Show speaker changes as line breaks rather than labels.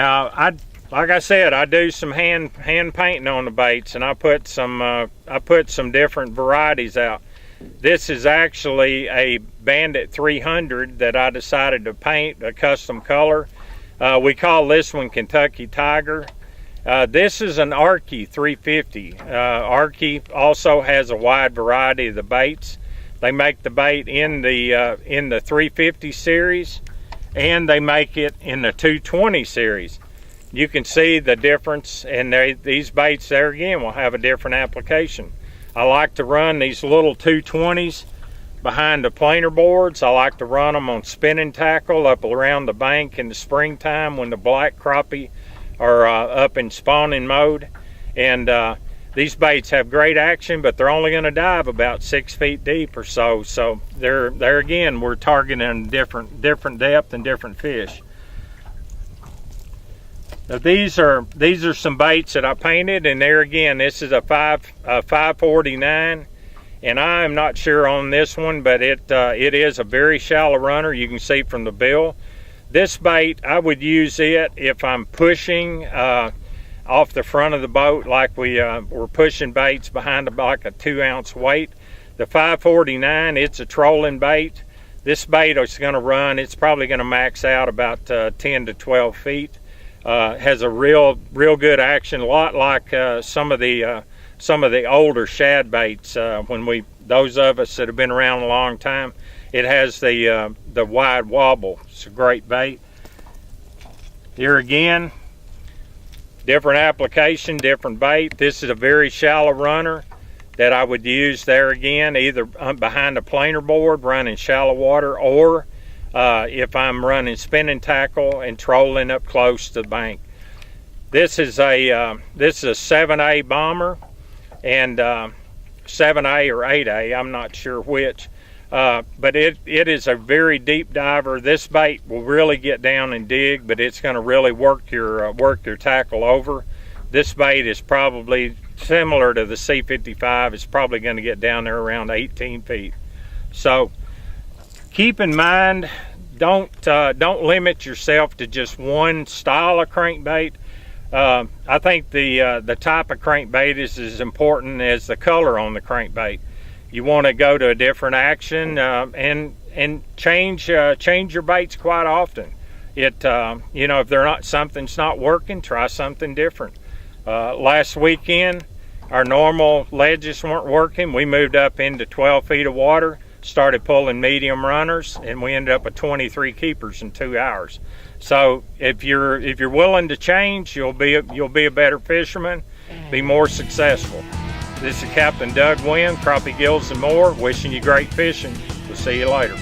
Now, like I said, I do some hand painting on the baits, and I put some different varieties out. This is actually a Bandit 300 that I decided to paint a custom color. We call this one Kentucky Tiger. This is an Arky 350. Arky also has a wide variety of the baits. They make the bait in the 350 series, and they make it in the 220 series. You can see the difference, and these baits there again will have a different application. I like to run these little 220s behind the planer boards. I like to run them on spinning tackle up around the bank in the springtime when the black crappie are up in spawning mode. And these baits have great action, but they're only going to dive about 6 feet deep or so. So there again, we're targeting different depth and different fish. Now these are some baits that I painted, and there again, this is a 549, and I am not sure on this one, but it is a very shallow runner. You can see from the bill. This bait, I would use it if I'm pushing off the front of the boat, like we're pushing baits behind like a 2-ounce weight. The 549, it's a trolling bait. This bait is going to run, it's probably going to max out about 10 to 12 feet. Has a real good action, a lot like some of the older shad baits. Those of us that have been around a long time, it has the wide wobble. It's a great bait. Here again, different application, different bait. This is a very shallow runner that I would use there again, either behind a planer board running shallow water, or if I'm running spinning tackle and trolling up close to the bank. This is a 7A bomber, and 7A or 8A, I'm not sure which, but it is a very deep diver. This bait will really get down and dig, but it's going to really work your tackle over. This bait is probably similar to the C55. It's probably going to get down there around 18 feet. So keep in mind, don't limit yourself to just one style of crankbait. I think the type of crankbait is as important as the color on the crankbait. You want to go to a different action and change your baits quite often. If something's not working, try something different. Last weekend, our normal ledges weren't working. We moved up into 12 feet of water, started pulling medium runners, and we ended up with 23 keepers in 2 hours. So if you're willing to change, you'll be a better fisherman, be more successful. This is Captain Doug Wynn, Crappie Gills and More, wishing you great fishing. We'll see you later.